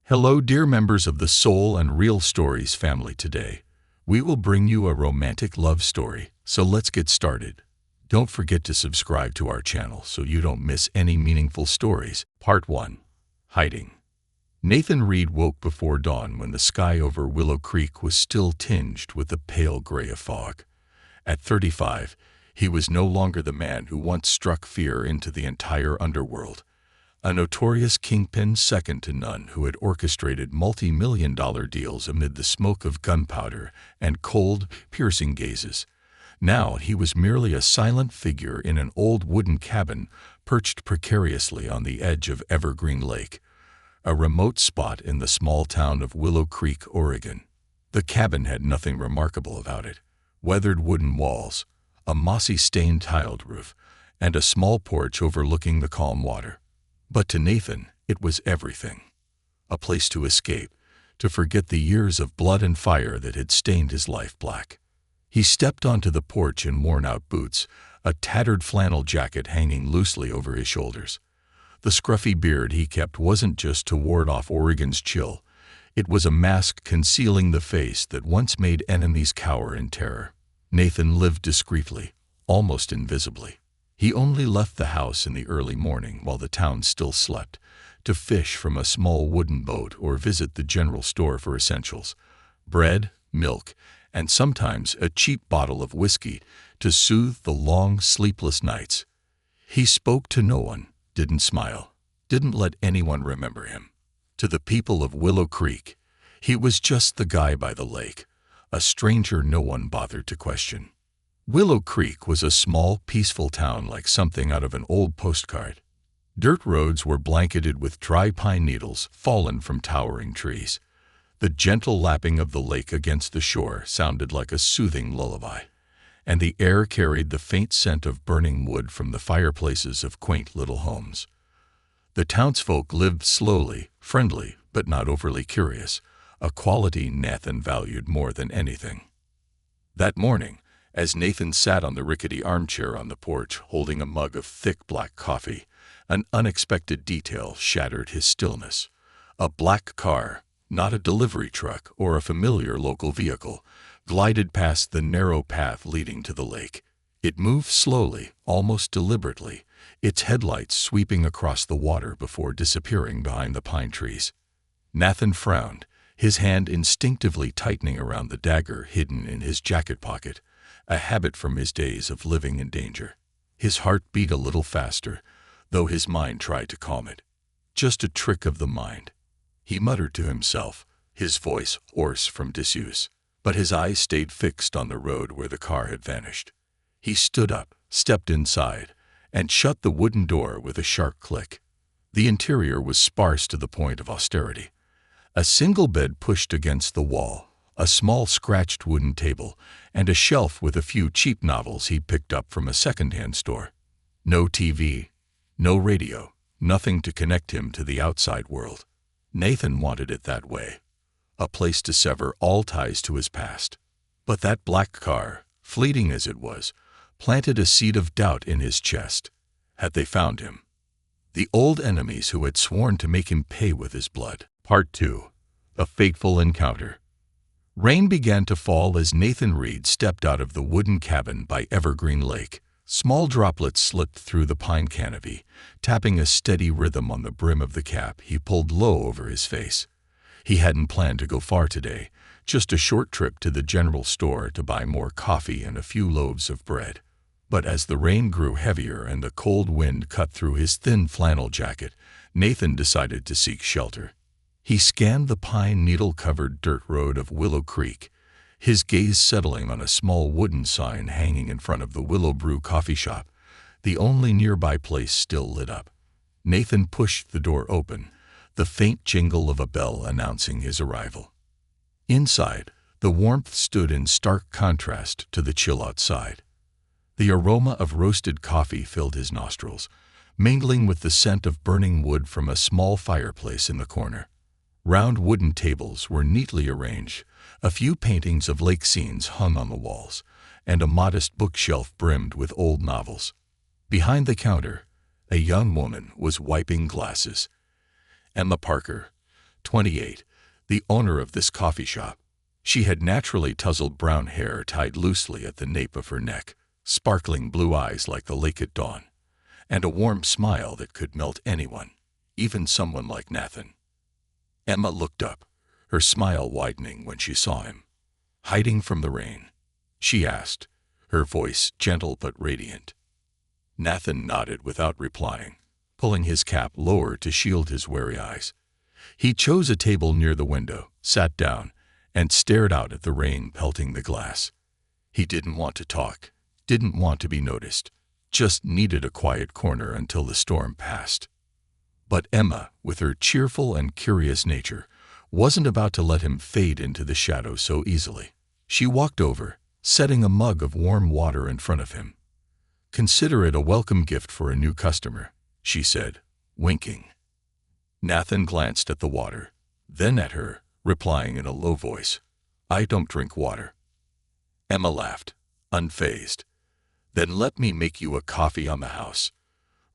Hello, dear members of the Soul and Real Stories family. Today, we will bring you a romantic love story, so let's get started. Don't forget to subscribe to our channel so you don't miss any meaningful stories. Part 1. Hiding. Nathan Reed woke before dawn when the sky over Willow Creek was still tinged with the pale gray of fog. At 35, he was no longer the man who once struck fear into the entire underworld. A notorious kingpin second to none who had orchestrated multi-million-dollar deals amid the smoke of gunpowder and cold, piercing gazes. Now he was merely a silent figure in an old wooden cabin perched precariously on the edge of Evergreen Lake, a remote spot in the small town of Willow Creek, Oregon. The cabin had nothing remarkable about it: weathered wooden walls, a mossy stained tiled roof, and a small porch overlooking the calm water. But to Nathan, it was everything. A place to escape, to forget the years of blood and fire that had stained his life black. He stepped onto the porch in worn-out boots, a tattered flannel jacket hanging loosely over his shoulders. The scruffy beard he kept wasn't just to ward off Oregon's chill. It was a mask concealing the face that once made enemies cower in terror. Nathan lived discreetly, almost invisibly. He only left the house in the early morning while the town still slept, to fish from a small wooden boat or visit the general store for essentials: bread, milk, and sometimes a cheap bottle of whiskey to soothe the long, sleepless nights. He spoke to no one, didn't smile, didn't let anyone remember him. To the people of Willow Creek, he was just the guy by the lake, a stranger no one bothered to question. Willow Creek was a small, peaceful town like something out of an old postcard. Dirt roads were blanketed with dry pine needles fallen from towering trees. The gentle lapping of the lake against the shore sounded like a soothing lullaby, and the air carried the faint scent of burning wood from the fireplaces of quaint little homes. The townsfolk lived slowly, friendly, but not overly curious, a quality Nathan valued more than anything. That morning, as Nathan sat on the rickety armchair on the porch holding a mug of thick black coffee, an unexpected detail shattered his stillness. A black car, not a delivery truck or a familiar local vehicle, glided past the narrow path leading to the lake. It moved slowly, almost deliberately, its headlights sweeping across the water before disappearing behind the pine trees. Nathan frowned, his hand instinctively tightening around the dagger hidden in his jacket pocket, a habit from his days of living in danger. His heart beat a little faster, though his mind tried to calm it. Just a trick of the mind, he muttered to himself, his voice hoarse from disuse. But his eyes stayed fixed on the road where the car had vanished. He stood up, stepped inside, and shut the wooden door with a sharp click. The interior was sparse to the point of austerity. A single bed pushed against the wall, a small scratched wooden table, and a shelf with a few cheap novels he picked up from a second-hand store. No TV, no radio, nothing to connect him to the outside world. Nathan wanted it that way, a place to sever all ties to his past. But that black car, fleeting as it was, planted a seed of doubt in his chest. Had they found him? The old enemies who had sworn to make him pay with his blood. Part 2. A fateful encounter. Rain began to fall as Nathan Reed stepped out of the wooden cabin by Evergreen Lake. Small droplets slipped through the pine canopy, tapping a steady rhythm on the brim of the cap he pulled low over his face. He hadn't planned to go far today, just a short trip to the general store to buy more coffee and a few loaves of bread. But as the rain grew heavier and the cold wind cut through his thin flannel jacket, Nathan decided to seek shelter. He scanned the pine needle-covered dirt road of Willow Creek, his gaze settling on a small wooden sign hanging in front of the Willow Brew coffee shop, the only nearby place still lit up. Nathan pushed the door open, the faint jingle of a bell announcing his arrival. Inside, the warmth stood in stark contrast to the chill outside. The aroma of roasted coffee filled his nostrils, mingling with the scent of burning wood from a small fireplace in the corner. Round wooden tables were neatly arranged, a few paintings of lake scenes hung on the walls, and a modest bookshelf brimmed with old novels. Behind the counter, a young woman was wiping glasses. Emma Parker, 28, the owner of this coffee shop. She had naturally tousled brown hair tied loosely at the nape of her neck, sparkling blue eyes like the lake at dawn, and a warm smile that could melt anyone, even someone like Nathan. Emma looked up, her smile widening when she saw him. "Hiding from the rain?" she asked, her voice gentle but radiant. Nathan nodded without replying, pulling his cap lower to shield his wary eyes. He chose a table near the window, sat down, and stared out at the rain pelting the glass. He didn't want to talk, didn't want to be noticed, just needed a quiet corner until the storm passed. But Emma, with her cheerful and curious nature, wasn't about to let him fade into the shadows so easily. She walked over, setting a mug of warm water in front of him. "Consider it a welcome gift for a new customer," she said, winking. Nathan glanced at the water, then at her, replying in a low voice, "I don't drink water." Emma laughed, unfazed. "Then let me make you a coffee on the house.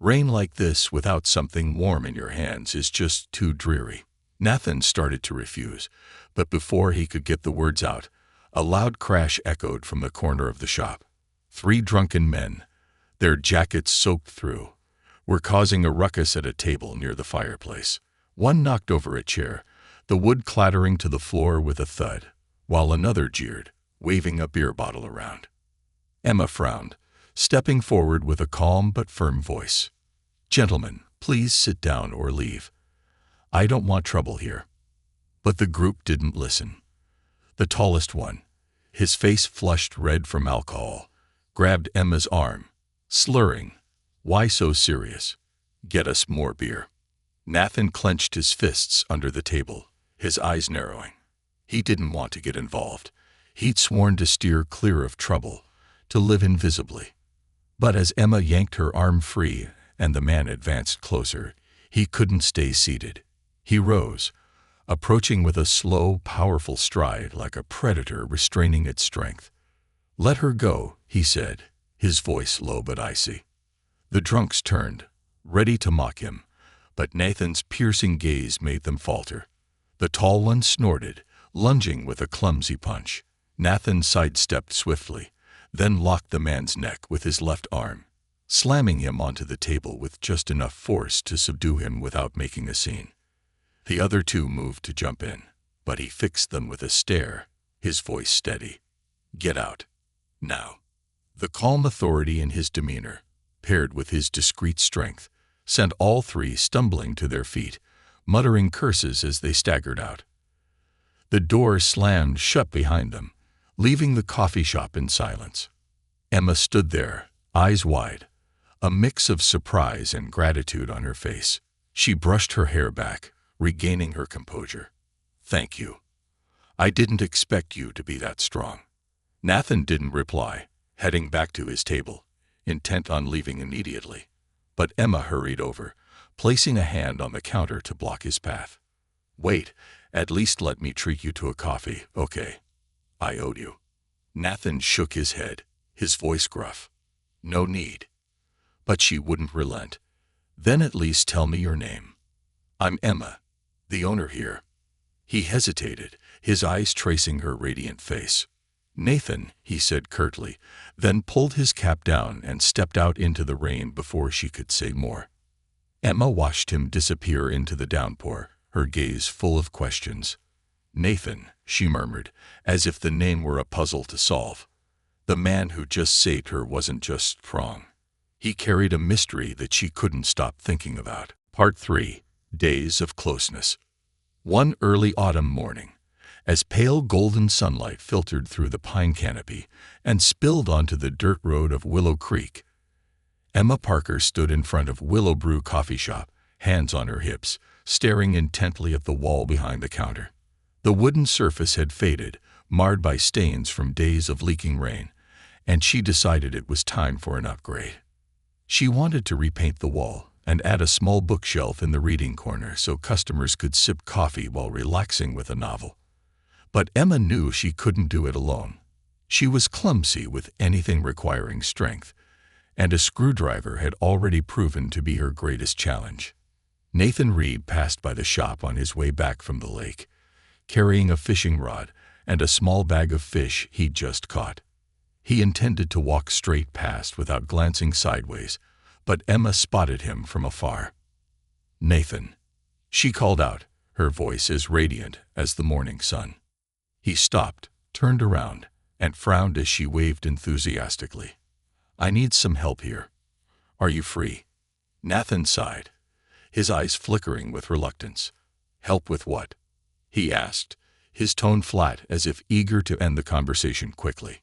Rain like this without something warm in your hands is just too dreary." Nathan started to refuse, but before he could get the words out, a loud crash echoed from the corner of the shop. 3 drunken men, their jackets soaked through, were causing a ruckus at a table near the fireplace. One knocked over a chair, the wood clattering to the floor with a thud, while another jeered, waving a beer bottle around. Emma frowned, stepping forward with a calm but firm voice. "Gentlemen, please sit down or leave. I don't want trouble here." But the group didn't listen. The tallest one, his face flushed red from alcohol, grabbed Emma's arm, slurring, "Why so serious? Get us more beer." Nathan clenched his fists under the table, his eyes narrowing. He didn't want to get involved. He'd sworn to steer clear of trouble, to live invisibly. But as Emma yanked her arm free and the man advanced closer, he couldn't stay seated. He rose, approaching with a slow, powerful stride like a predator restraining its strength. "Let her go," he said, his voice low but icy. The drunks turned, ready to mock him, but Nathan's piercing gaze made them falter. The tall one snorted, lunging with a clumsy punch. Nathan sidestepped swiftly, then locked the man's neck with his left arm, slamming him onto the table with just enough force to subdue him without making a scene. The other 2 moved to jump in, but he fixed them with a stare, his voice steady. "Get out. Now." The calm authority in his demeanor, paired with his discreet strength, sent all 3 stumbling to their feet, muttering curses as they staggered out. The door slammed shut behind them, leaving the coffee shop in silence. Emma stood there, eyes wide, a mix of surprise and gratitude on her face. She brushed her hair back, regaining her composure. "Thank you. I didn't expect you to be that strong." Nathan didn't reply, heading back to his table, intent on leaving immediately. But Emma hurried over, placing a hand on the counter to block his path. "Wait, at least let me treat you to a coffee, okay? I owed you." Nathan shook his head, his voice gruff. "No need." But she wouldn't relent. "Then at least tell me your name." "I'm Emma, the owner here." He hesitated, his eyes tracing her radiant face. "Nathan," he said curtly, then pulled his cap down and stepped out into the rain before she could say more. Emma watched him disappear into the downpour, her gaze full of questions. "Nathan," she murmured, as if the name were a puzzle to solve. The man who just saved her wasn't just strong. He carried a mystery that she couldn't stop thinking about. Part 3. Days of Closeness. One early autumn morning, as pale golden sunlight filtered through the pine canopy and spilled onto the dirt road of Willow Creek, Emma Parker stood in front of Willow Brew Coffee Shop, hands on her hips, staring intently at the wall behind the counter. The wooden surface had faded, marred by stains from days of leaking rain, and she decided it was time for an upgrade. She wanted to repaint the wall and add a small bookshelf in the reading corner so customers could sip coffee while relaxing with a novel. But Emma knew she couldn't do it alone. She was clumsy with anything requiring strength, and a screwdriver had already proven to be her greatest challenge. Nathan Reed passed by the shop on his way back from the lake, carrying a fishing rod and a small bag of fish he'd just caught. He intended to walk straight past without glancing sideways, but Emma spotted him from afar. "Nathan," she called out, her voice as radiant as the morning sun. He stopped, turned around, and frowned as she waved enthusiastically. "I need some help here. Are you free?" Nathan sighed, his eyes flickering with reluctance. "Help with what?" he asked, his tone flat as if eager to end the conversation quickly.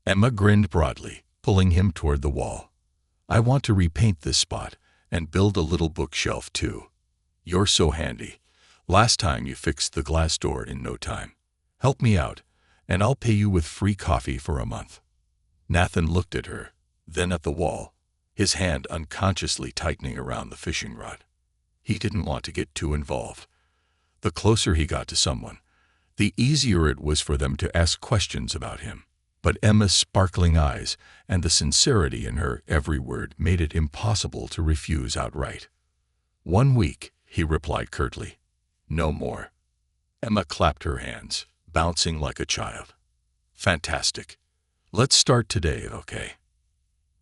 Emma grinned broadly, pulling him toward the wall. "I want to repaint this spot and build a little bookshelf too. You're so handy. Last time you fixed the glass door in no time. Help me out, and I'll pay you with free coffee for a month." Nathan looked at her, then at the wall, his hand unconsciously tightening around the fishing rod. He didn't want to get too involved. The closer he got to someone, the easier it was for them to ask questions about him. But Emma's sparkling eyes and the sincerity in her every word made it impossible to refuse outright. "1 week," he replied curtly. "No more." Emma clapped her hands, bouncing like a child. "Fantastic. Let's start today, okay?"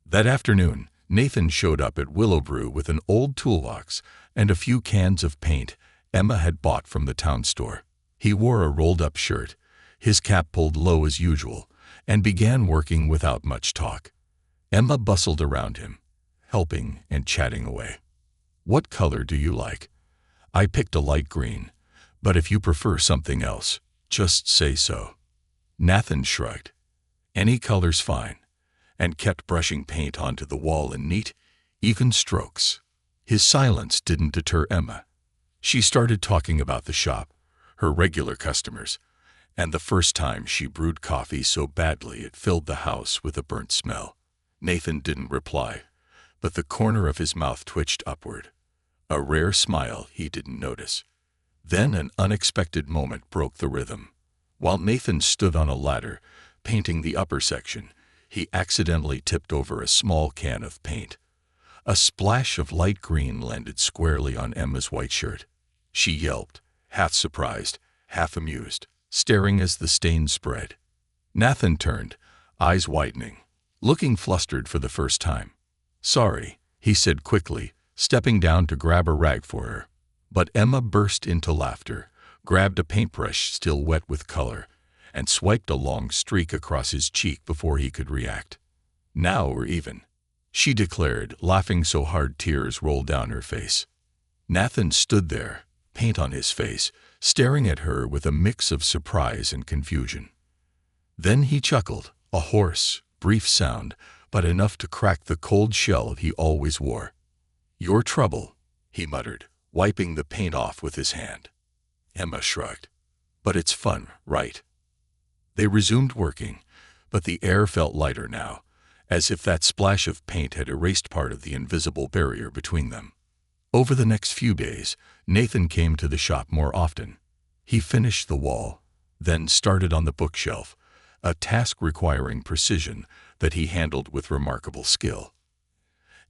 That afternoon, Nathan showed up at Willowbrew with an old toolbox and a few cans of paint Emma had bought from the town store. He wore a rolled-up shirt, his cap pulled low as usual, and began working without much talk. Emma bustled around him, helping and chatting away. "What color do you like? I picked a light green, but if you prefer something else, just say so." Nathan shrugged. "Any color's fine," and kept brushing paint onto the wall in neat, even strokes. His silence didn't deter Emma. She started talking about the shop, her regular customers, and the first time she brewed coffee so badly it filled the house with a burnt smell. Nathan didn't reply, but the corner of his mouth twitched upward, a rare smile he didn't notice. Then an unexpected moment broke the rhythm. While Nathan stood on a ladder, painting the upper section, he accidentally tipped over a small can of paint. A splash of light green landed squarely on Emma's white shirt. She yelped, half surprised, half amused, staring as the stain spread. Nathan turned, eyes widening, looking flustered for the first time. "Sorry," he said quickly, stepping down to grab a rag for her. But Emma burst into laughter, grabbed a paintbrush still wet with color, and swiped a long streak across his cheek before he could react. "Now we're even," she declared, laughing so hard tears rolled down her face. Nathan stood there, paint on his face, staring at her with a mix of surprise and confusion. Then he chuckled, a hoarse, brief sound, but enough to crack the cold shell he always wore. "Your trouble," he muttered, wiping the paint off with his hand. Emma shrugged. "But it's fun, right?" They resumed working, but the air felt lighter now, as if that splash of paint had erased part of the invisible barrier between them. Over the next few days, Nathan came to the shop more often. He finished the wall, then started on the bookshelf, a task requiring precision that he handled with remarkable skill.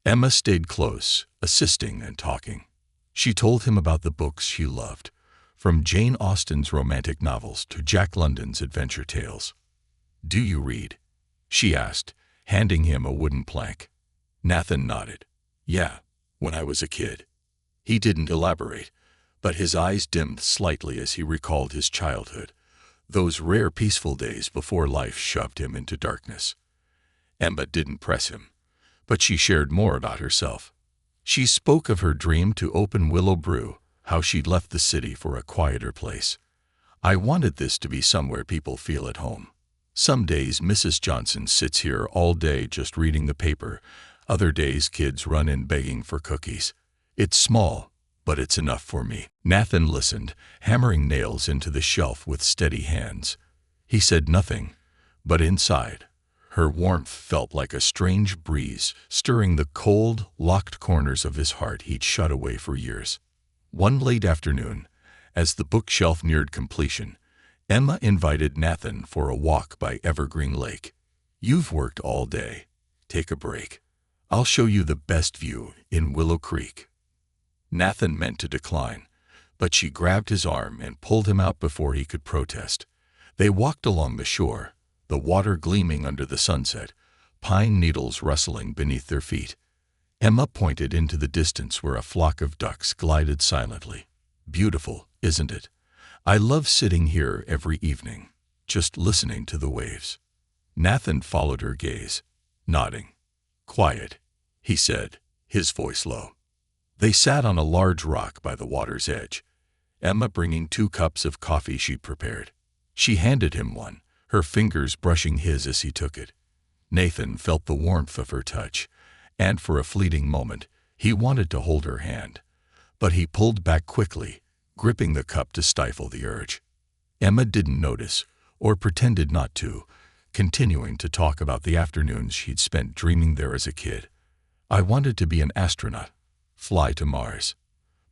Emma stayed close, assisting and talking. She told him about the books she loved, from Jane Austen's romantic novels to Jack London's adventure tales. "Do you read?" she asked, handing him a wooden plank. Nathan nodded. "Yeah, when I was a kid." He didn't elaborate, but his eyes dimmed slightly as he recalled his childhood, those rare peaceful days before life shoved him into darkness. Emma didn't press him, but she shared more about herself. She spoke of her dream to open Willowbrew, how she'd left the city for a quieter place. "I wanted this to be somewhere people feel at home. Some days Mrs. Johnson sits here all day just reading the paper. Other days kids run in begging for cookies. It's small, but it's enough for me." Nathan listened, hammering nails into the shelf with steady hands. He said nothing, but inside, her warmth felt like a strange breeze stirring the cold, locked corners of his heart he'd shut away for years. One late afternoon, as the bookshelf neared completion, Emma invited Nathan for a walk by Evergreen Lake. "You've worked all day. Take a break. I'll show you the best view in Willow Creek." Nathan meant to decline, but she grabbed his arm and pulled him out before he could protest. They walked along the shore, the water gleaming under the sunset, pine needles rustling beneath their feet. Emma pointed into the distance where a flock of ducks glided silently. "Beautiful, isn't it? I love sitting here every evening, just listening to the waves." Nathan followed her gaze, nodding. "Quiet," he said, his voice low. They sat on a large rock by the water's edge, Emma bringing 2 cups of coffee she'd prepared. She handed him one, her fingers brushing his as he took it. Nathan felt the warmth of her touch, and for a fleeting moment, he wanted to hold her hand. But he pulled back quickly, gripping the cup to stifle the urge. Emma didn't notice, or pretended not to, continuing to talk about the afternoons she'd spent dreaming there as a kid. "I wanted to be an astronaut, fly to Mars.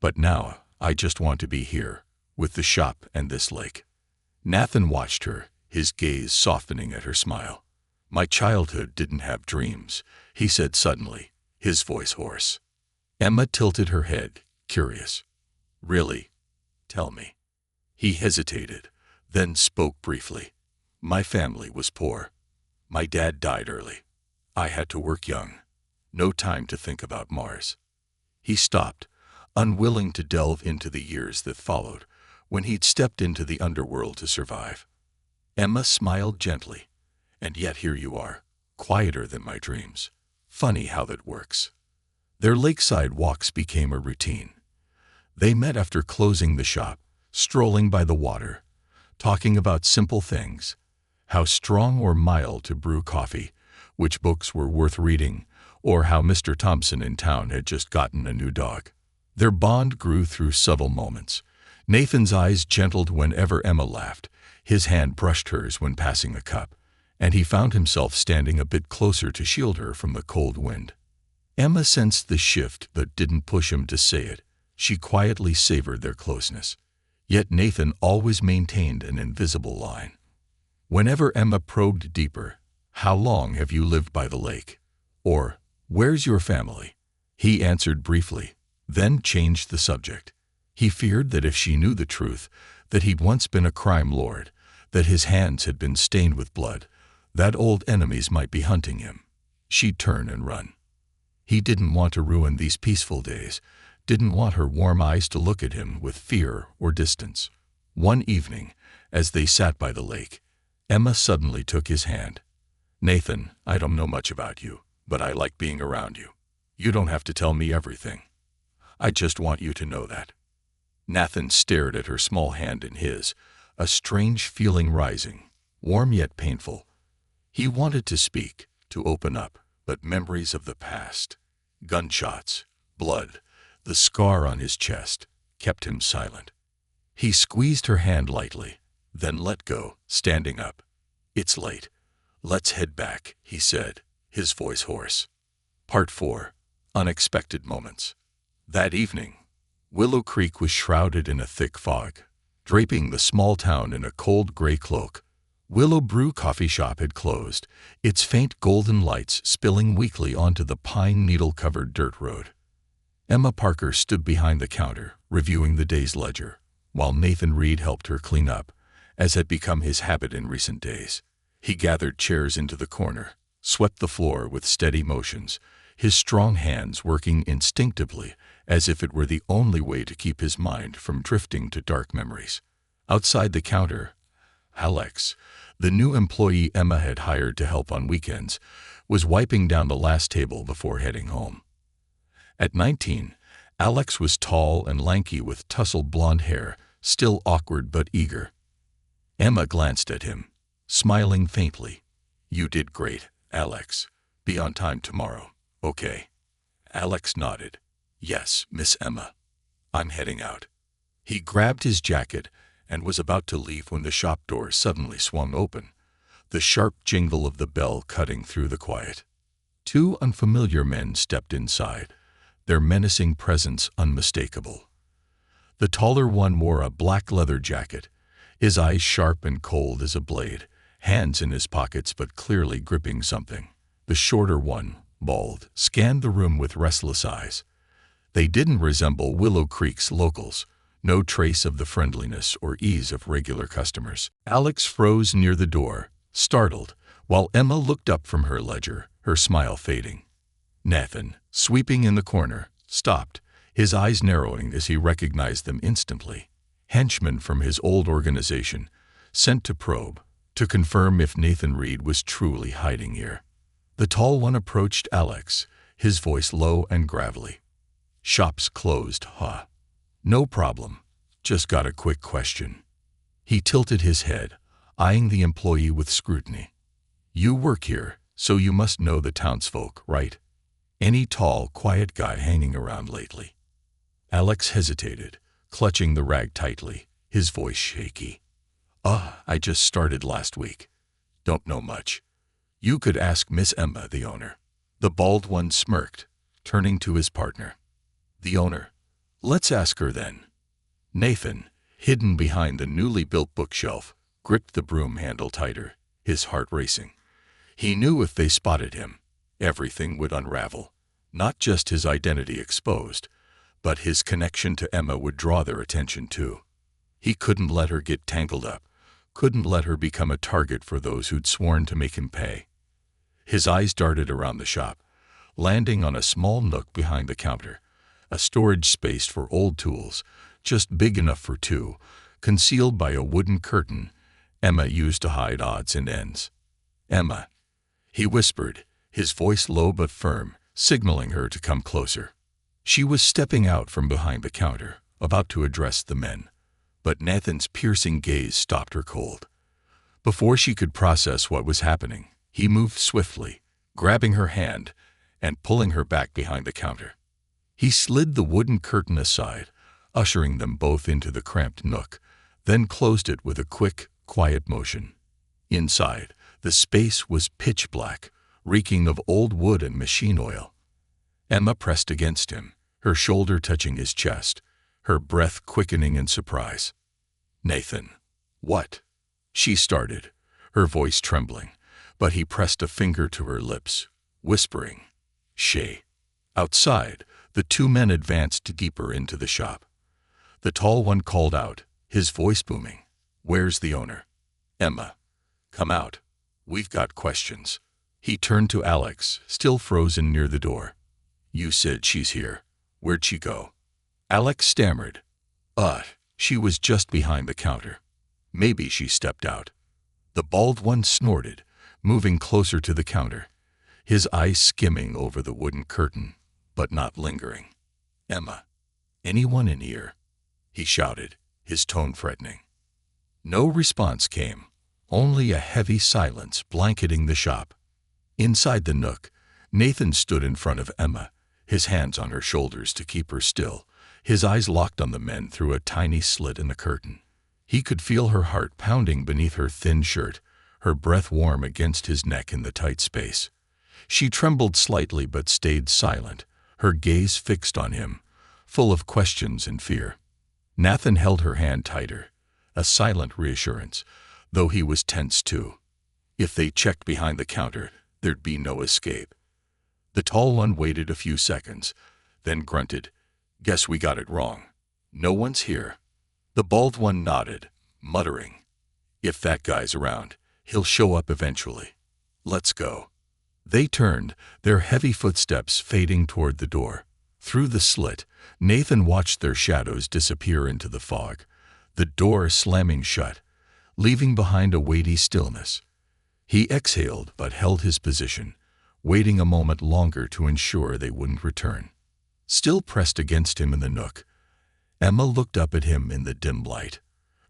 But now, I just want to be here, with the shop and this lake." Nathan watched her, his gaze softening at her smile. "My childhood didn't have dreams," he said suddenly, his voice hoarse. Emma tilted her head, curious. "Really? Tell me." He hesitated, then spoke briefly. "My family was poor. My dad died early. I had to work young. No time to think about Mars." He stopped, unwilling to delve into the years that followed, when he'd stepped into the underworld to survive. Emma smiled gently. "And yet here you are, quieter than my dreams. Funny how that works." Their lakeside walks became a routine. They met after closing the shop, strolling by the water, talking about simple things, how strong or mild to brew coffee, which books were worth reading, or how Mr. Thompson in town had just gotten a new dog. Their bond grew through subtle moments. Nathan's eyes gentled whenever Emma laughed, his hand brushed hers when passing a cup, and he found himself standing a bit closer to shield her from the cold wind. Emma sensed the shift but didn't push him to say it. She quietly savored their closeness. Yet Nathan always maintained an invisible line. Whenever Emma probed deeper, "How long have you lived by the lake?" or "Where's your family?" he answered briefly, then changed the subject. He feared that if she knew the truth, that he'd once been a crime lord, that his hands had been stained with blood, that old enemies might be hunting him, she'd turn and run. He didn't want to ruin these peaceful days, didn't want her warm eyes to look at him with fear or distance. One evening, as they sat by the lake, Emma suddenly took his hand. "Nathan, I don't know much about you, but I like being around you. You don't have to tell me everything. I just want you to know that." Nathan stared at her small hand in his, a strange feeling rising, warm yet painful. He wanted to speak, to open up, but memories of the past, gunshots, blood, the scar on his chest, kept him silent. He squeezed her hand lightly, then let go, standing up. "It's late. Let's head back," he said, his voice hoarse. Part 4. Unexpected Moments. That evening, Willow Creek was shrouded in a thick fog, draping the small town in a cold gray cloak. Willow Brew Coffee Shop had closed, its faint golden lights spilling weakly onto the pine needle-covered dirt road. Emma Parker stood behind the counter, reviewing the day's ledger, while Nathan Reed helped her clean up, as had become his habit in recent days. He gathered chairs into the corner, swept the floor with steady motions, his strong hands working instinctively as if it were the only way to keep his mind from drifting to dark memories. Outside the counter, Alex, the new employee Emma had hired to help on weekends, was wiping down the last table before heading home. At 19, Alex was tall and lanky with tousled blonde hair, still awkward but eager. Emma glanced at him, smiling faintly. "You did great, Alex. Be on time tomorrow, okay?" Alex nodded. "Yes, Miss Emma. I'm heading out." He grabbed his jacket and was about to leave when the shop door suddenly swung open, the sharp jingle of the bell cutting through the quiet. 2 unfamiliar men stepped inside, their menacing presence unmistakable. The taller one wore a black leather jacket, his eyes sharp and cold as a blade, hands in his pockets but clearly gripping something. The shorter one, bald, scanned the room with restless eyes. They didn't resemble Willow Creek's locals, no trace of the friendliness or ease of regular customers. Alex froze near the door, startled, while Emma looked up from her ledger, her smile fading. Nathan, sweeping in the corner, stopped, his eyes narrowing as he recognized them instantly. Henchmen from his old organization, sent to probe, to confirm if Nathan Reed was truly hiding here. The tall one approached Alex, his voice low and gravelly. "Shop's closed, huh?" "No problem. Just got a quick question." He tilted his head, eyeing the employee with scrutiny. "You work here, so you must know the townsfolk, right? Any tall, quiet guy hanging around lately?" Alex hesitated, clutching the rag tightly, his voice shaky. I just started last week. Don't know much. You could ask Miss Emma, the owner." The bald one smirked, turning to his partner. "The owner? Let's ask her then." Nathan, hidden behind the newly built bookshelf, gripped the broom handle tighter, his heart racing. He knew if they spotted him, everything would unravel. Not just his identity exposed, but his connection to Emma would draw their attention too. He couldn't let her get tangled up, couldn't let her become a target for those who'd sworn to make him pay. His eyes darted around the shop, landing on a small nook behind the counter, a storage space for old tools, just big enough for two, concealed by a wooden curtain Emma used to hide odds and ends. "Emma," he whispered, his voice low but firm, signaling her to come closer. She was stepping out from behind the counter, about to address the men, but Nathan's piercing gaze stopped her cold. Before she could process what was happening, he moved swiftly, grabbing her hand and pulling her back behind the counter. He slid the wooden curtain aside, ushering them both into the cramped nook, then closed it with a quick, quiet motion. Inside, the space was pitch black, reeking of old wood and machine oil. Emma pressed against him, her shoulder touching his chest, her breath quickening in surprise. "Nathan." "What?" she started, her voice trembling, but he pressed a finger to her lips, whispering, "Shay." Outside, the two men advanced deeper into the shop. The tall one called out, his voice booming, "Where's the owner?" "Emma. Come out. We've got questions." He turned to Alex, still frozen near the door. "You said she's here. Where'd she go?" Alex stammered. She was just behind the counter. Maybe she stepped out." The bald one snorted, moving closer to the counter, his eyes skimming over the wooden curtain, but not lingering. "Emma, anyone in here?" he shouted, his tone threatening. No response came, only a heavy silence blanketing the shop. Inside the nook, Nathan stood in front of Emma, his hands on her shoulders to keep her still, his eyes locked on the men through a tiny slit in the curtain. He could feel her heart pounding beneath her thin shirt, her breath warm against his neck in the tight space. She trembled slightly but stayed silent, her gaze fixed on him, full of questions and fear. Nathan held her hand tighter, a silent reassurance, though he was tense too. If they checked behind the counter, there'd be no escape. The tall one waited a few seconds, then grunted, "Guess we got it wrong. No one's here." The bald one nodded, muttering, "If that guy's around, he'll show up eventually. Let's go." They turned, their heavy footsteps fading toward the door. Through the slit, Nathan watched their shadows disappear into the fog, the door slamming shut, leaving behind a weighty stillness. He exhaled but held his position, waiting a moment longer to ensure they wouldn't return. Still pressed against him in the nook, Emma looked up at him in the dim light.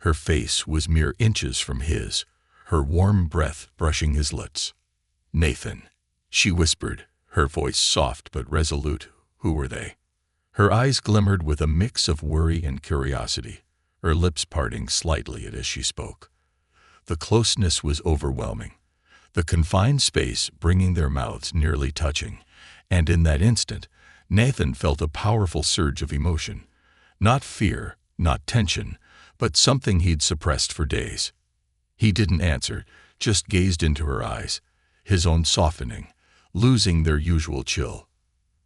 Her face was mere inches from his, her warm breath brushing his lips. "Nathan," she whispered, her voice soft but resolute. "Who were they?" Her eyes glimmered with a mix of worry and curiosity, her lips parting slightly as she spoke. The closeness was overwhelming, the confined space bringing their mouths nearly touching, and in that instant, Nathan felt a powerful surge of emotion. Not fear, not tension, but something he'd suppressed for days. He didn't answer, just gazed into her eyes, his own softening, losing their usual chill.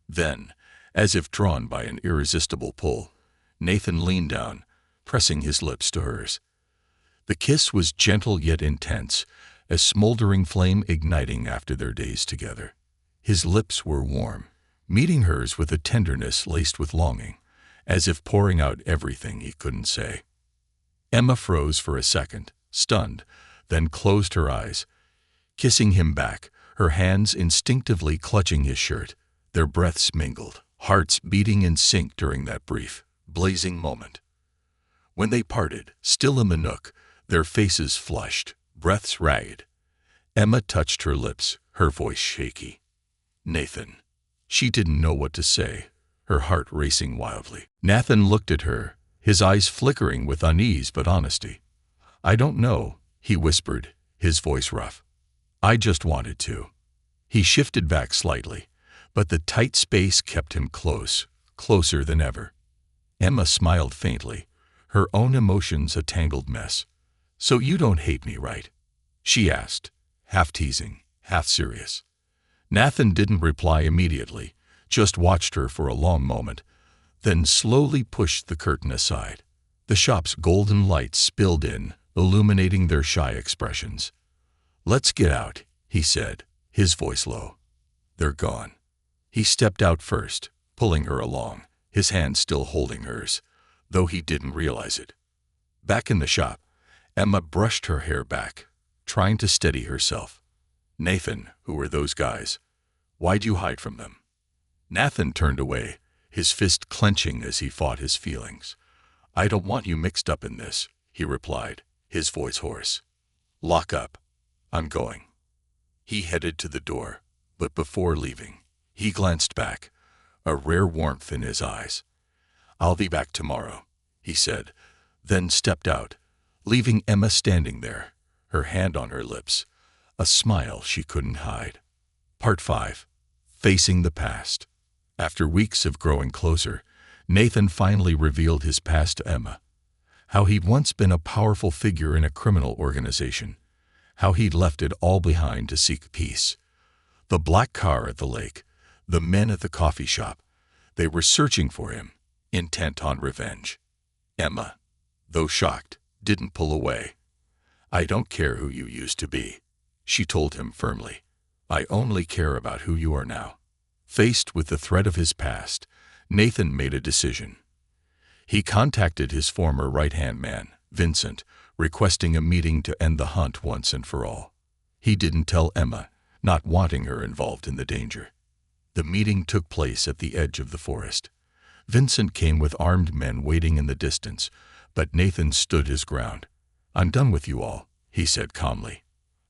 Then, As if drawn by an irresistible pull, Nathan leaned down, pressing his lips to hers. The kiss was gentle yet intense, a smoldering flame igniting after their days together. His lips were warm, meeting hers with a tenderness laced with longing, as if pouring out everything he couldn't say. Emma froze for a second, stunned, then closed her eyes, kissing him back, her hands instinctively clutching his shirt. Their breaths mingled, hearts beating in sync during that brief, blazing moment. When they parted, still in the nook, their faces flushed, breaths ragged, Emma touched her lips, her voice shaky. "Nathan." She didn't know what to say, her heart racing wildly. Nathan looked at her, his eyes flickering with unease but honesty. "I don't know," he whispered, his voice rough. "I just wanted to." He shifted back slightly, but the tight space kept him close, closer than ever. Emma smiled faintly, her own emotions a tangled mess. "So you don't hate me, right?" she asked, half teasing, half serious. Nathan didn't reply immediately, just watched her for a long moment, then slowly pushed the curtain aside. The shop's golden light spilled in, illuminating their shy expressions. "Let's get out," he said, his voice low. "They're gone." He stepped out first, pulling her along, his hand still holding hers, though he didn't realize it. Back in the shop, Emma brushed her hair back, trying to steady herself. "Nathan, who were those guys? Why'd you hide from them?" Nathan turned away, his fist clenching as he fought his feelings. "I don't want you mixed up in this," he replied, his voice hoarse. "Lock up. I'm going." He headed to the door, but before leaving, he glanced back, a rare warmth in his eyes. "I'll be back tomorrow," he said, then stepped out, leaving Emma standing there, her hand on her lips, a smile she couldn't hide. Part 5. Facing the past. After weeks of growing closer, Nathan finally revealed his past to Emma. How he'd once been a powerful figure in a criminal organization. How he'd left it all behind to seek peace. The black car at the lake, the men at the coffee shop, they were searching for him, intent on revenge. Emma, though shocked, didn't pull away. "I don't care who you used to be," she told him firmly. "I only care about who you are now." Faced with the threat of his past, Nathan made a decision. He contacted his former right-hand man, Vincent, requesting a meeting to end the hunt once and for all. He didn't tell Emma, not wanting her involved in the danger. The meeting took place at the edge of the forest. Vincent came with armed men waiting in the distance, but Nathan stood his ground. "I'm done with you all," he said calmly.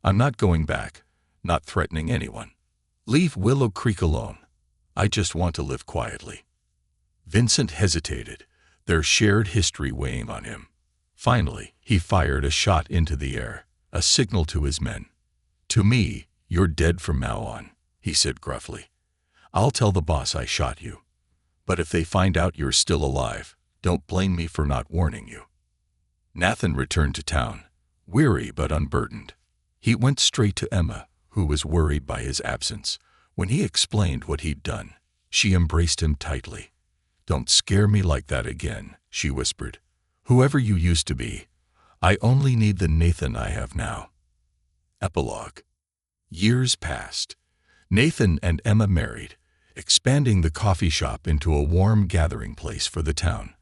"I'm not going back, not threatening anyone. Leave Willow Creek alone. I just want to live quietly." Vincent hesitated, their shared history weighing on him. Finally, he fired a shot into the air, a signal to his men. "To me, you're dead from now on," he said gruffly. "I'll tell the boss I shot you. But if they find out you're still alive, don't blame me for not warning you." Nathan returned to town, weary but unburdened. He went straight to Emma, who was worried by his absence. When he explained what he'd done, she embraced him tightly. "Don't scare me like that again," she whispered. "Whoever you used to be, I only need the Nathan I have now." Epilogue. Years passed. Nathan and Emma married, expanding the coffee shop into a warm gathering place for the town.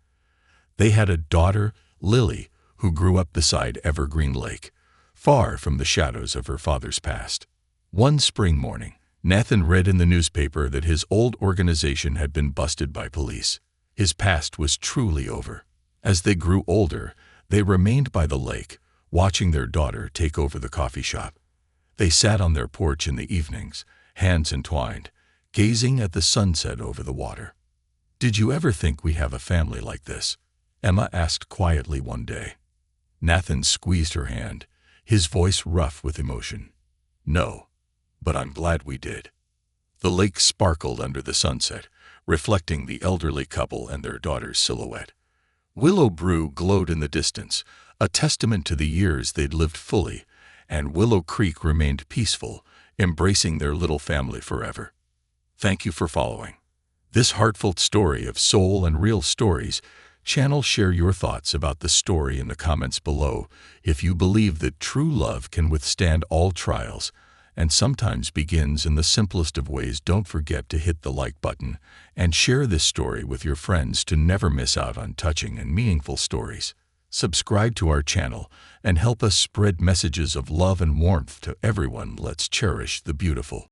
They had a daughter, Lily, who grew up beside Evergreen Lake, far from the shadows of her father's past. One spring morning, Nathan read in the newspaper that his old organization had been busted by police. His past was truly over. As they grew older, they remained by the lake, watching their daughter take over the coffee shop. They sat on their porch in the evenings, hands entwined, gazing at the sunset over the water. "Did you ever think we'd have a family like this?" Emma asked quietly one day. Nathan squeezed her hand, his voice rough with emotion. "No, but I'm glad we did." The lake sparkled under the sunset, reflecting the elderly couple and their daughter's silhouette. Willow Brew glowed in the distance, a testament to the years they'd lived fully, and Willow Creek remained peaceful, embracing their little family forever. Thank you for following. This heartfelt story of soul and real stories channel, share your thoughts about the story in the comments below. If you believe that true love can withstand all trials and sometimes begins in the simplest of ways, don't forget to hit the like button and share this story with your friends to never miss out on touching and meaningful stories. Subscribe to our channel and help us spread messages of love and warmth to everyone. Let's cherish the beautiful.